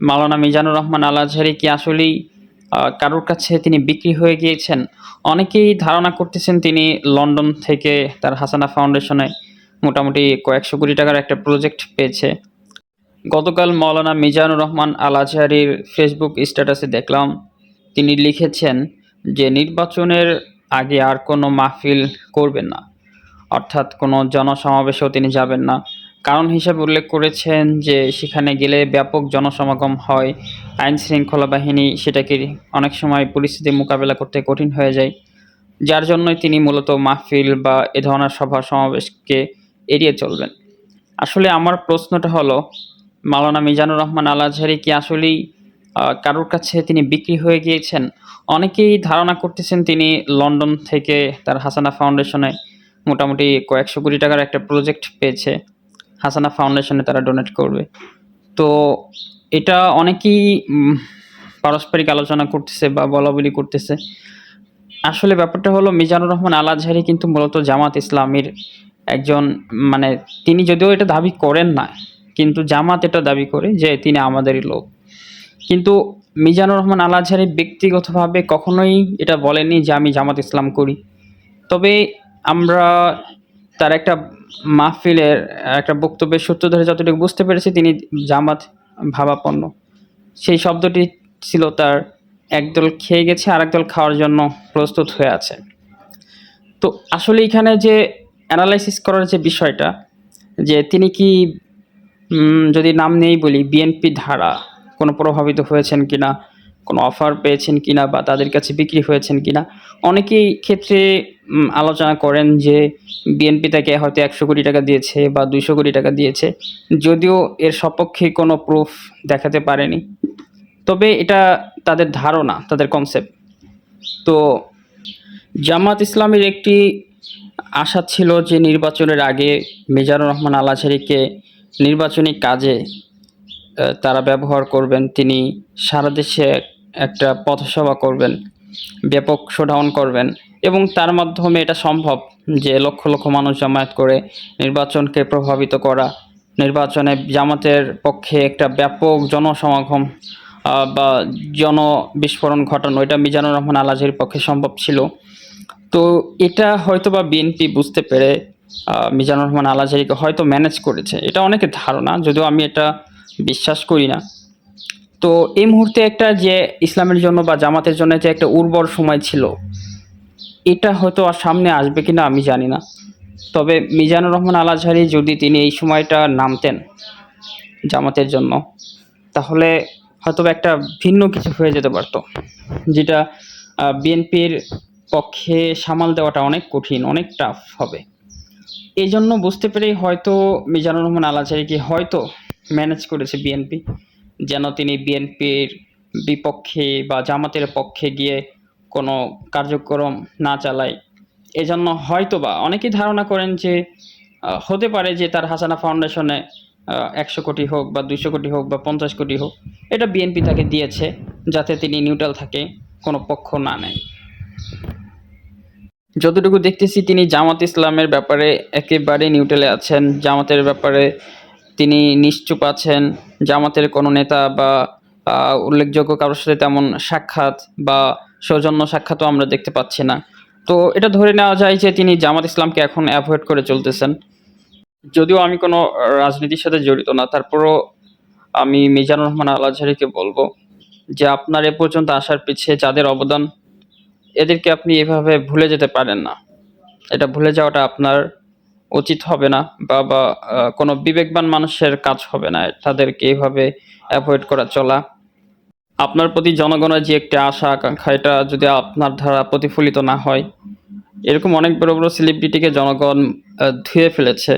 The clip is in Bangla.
মাওলানা মিজানুর রহমান আল আজহারী কি আসলেই কারোর কাছে তিনি বিক্রি হয়ে গিয়েছেন? অনেকেই ধারণা করতেছেন তিনি লন্ডন থেকে তার হাসানা ফাউন্ডেশনে মোটামুটি কয়েকশো কোটি টাকার একটা প্রজেক্ট পেয়েছে। গতকাল মাওলানা মিজানুর রহমান আল আজহারীর ফেসবুক স্ট্যাটাসে দেখলাম তিনি লিখেছেন যে নির্বাচনের আগে আর কোনো মাহফিল করবেন না, অর্থাৎ কোনো জনসমাবেশেও তিনি যাবেন না। কারণ হিসেবে উল্লেখ করেছেন যে সেখানে গেলে ব্যাপক জনসমাগম হয়, আইন শৃঙ্খলা বাহিনী সেটাকে অনেক সময় পরিস্থিতি মোকাবেলা করতে কঠিন হয়ে যায়, যার জন্যই তিনি মূলত মাহফিল বা এ ধরনের সভা সমাবেশকে এড়িয়ে চলবেন। আসলে আমার প্রশ্নটা হলো, মাওলানা মিজানুর রহমান আল আজহারী কি আসলেই কারোর কাছে তিনি বিক্রি হয়ে গিয়েছেন? অনেকেই ধারণা করতেছেন তিনি লন্ডন থেকে তার হাসানা ফাউন্ডেশনে মোটামুটি কয়েকশো কোটি টাকার একটা প্রজেক্ট পেয়েছে। হাসানা ফাউন্ডেশনে তারা ডোনেট করবে। তো এটা অনেকেই পারস্পরিক আলোচনা করতেছে বা বলাবলি করতেছে। আসলে ব্যাপারটা হলো মিজানুর রহমান আল আজহারী কিন্তু মূলত জামাত ইসলামীর একজন, মানে তিনি যদিও এটা দাবি করেন না, কিন্তু জামাত এটা দাবি করে যে তিনি আমাদেরই লোক। কিন্তু মিজানুর রহমান আল আজহারী ব্যক্তিগতভাবে কখনোই এটা বলেননি যে আমি জামাত ইসলাম করি। তবে আমরা তার একটা মাহফিলের একটা বক্তব্যের সূত্র ধরে যতটুকু বুঝতে পেরেছি তিনি জামাত ভাবাপন্ন। সেই শব্দটি ছিল তার একদল খেয়ে গেছে আর একদল খাওয়ার জন্য প্রস্তুত হয়ে আছে। তো আসলে এখানে যে অ্যানালাইসিস করার যে বিষয়টা, যে তিনি কি যদি নাম নেই বলি বিএনপি ধারা কোনো প্রভাবিত হয়েছেন কিনা, কোনো অফার পেয়েছেন কিনা বা তাদের কাছে বিক্রি হয়েছেন কিনা, অনেকেই ক্ষেত্রে আলোচনা করেন যে বিএনপি তাকে হয়তো 100 কোটি টাকা দিয়েছে বা 200 কোটি টাকা দিয়েছে, যদিও এর সপক্ষে কোনো প্রুফ দেখাতে পারেনি। তবে এটা তাদের ধারণা, তাদের কনসেপ্ট। তো জামাত ইসলামের একটি আশা ছিল যে নির্বাচনের আগে মিজানুর রহমান আল আজহারীকে নির্বাচনী কাজে তারা ব্যবহার করবেন। তিনি সারা দেশে একটা পথসভা করবেন, ব্যাপক শোডাউন করবেন এবং তার মাধ্যমে এটা সম্ভব যে লক্ষ লক্ষ মানুষ জমায়েত করে নির্বাচনকে প্রভাবিত করা, নির্বাচনে জামাতের পক্ষে একটা ব্যাপক জনসমাগম বা জনবিস্ফোরণ ঘটানো, এটা মিজানুর রহমান আল আজহারীর পক্ষে সম্ভব ছিল। তো এটা হয়তো বা বিএনপি বুঝতে পেরে মিজানুর রহমান আল আজহারীকে হয়তো ম্যানেজ করেছে, এটা অনেকের ধারণা, যদিও আমি এটা বিশ্বাস করি না। তো এই মুহূর্তে একটা যে ইসলামের জন্য বা জামাতের জন্য যে একটা উর্বর সময় ছিল, এটা হয়তো আর সামনে আসবে কিনা আমি জানি না। তবে মিজানুর রহমান আল আজহারী যদি তিনি এই সময়টা নামতেন জামাতের জন্য, তাহলে হয়তো একটা ভিন্ন কিছু হয়ে যেতে পারতো, যেটা বিএনপির পক্ষে সামাল দেওয়াটা অনেক কঠিন, অনেক টাফ হবে। এই জন্য বুঝতে পেরেই হয়তো মিজানুর রহমান আল আজহারীকে হয়তো ম্যানেজ করেছে বিএনপি, যেন তিনি বিএনপির বিপক্ষে বা জামাতের পক্ষে গিয়ে কোনো কার্যক্রম না চালায়। এজন্য হয়তো বা অনেকেই ধারণা করেন যে হতে পারে যে তার হাসানা ফাউন্ডেশনে 100 কোটি হোক বা 200 কোটি হোক বা 50 কোটি হোক, এটা বিএনপি তাকে দিয়েছে যাতে তিনি নিউট্রাল থাকে, কোনো পক্ষ না নেয়। যতটুকু দেখতেছি তিনি জামাত ইসলামের ব্যাপারে একেবারে নিউট্রালে আছেন, জামাতের ব্যাপারে তিনি নিশ্চুপ আছেন। জামাতের কোনো নেতা বা উল্লেখযোগ্য কারোর সাথে তেমন সাক্ষাৎ বা সৌজন্য সাক্ষাৎও আমরা দেখতে পাচ্ছি না। তো এটা ধরে নেওয়া যায় যে তিনি জামাত ইসলামকে এখন অ্যাভয়েড করে চলতেছেন। যদিও আমি কোনো রাজনীতির সাথে জড়িত না, তারপরও আমি মিজানুর রহমান আল আজহারীকে বলবো যে আপনার এ পর্যন্ত আসার পিছিয়ে যাদের অবদান, এদেরকে আপনি এভাবে ভুলে যেতে পারেন না। এটা ভুলে যাওয়াটা আপনার উচিত হবে না বা কোনো বিবেকবান মানুষের কাজ হবে না তাদেরকে এভাবে অ্যাভয়েড করা চলা। আপনার প্রতি জনগণের যে একটা আশা আকাঙ্ক্ষা, এটা যদি আপনার দ্বারা প্রতিফলিত না হয়, এরকম অনেক বড় বড় সেলিব্রিটিকে জনগণ ধুয়ে ফেলেছে।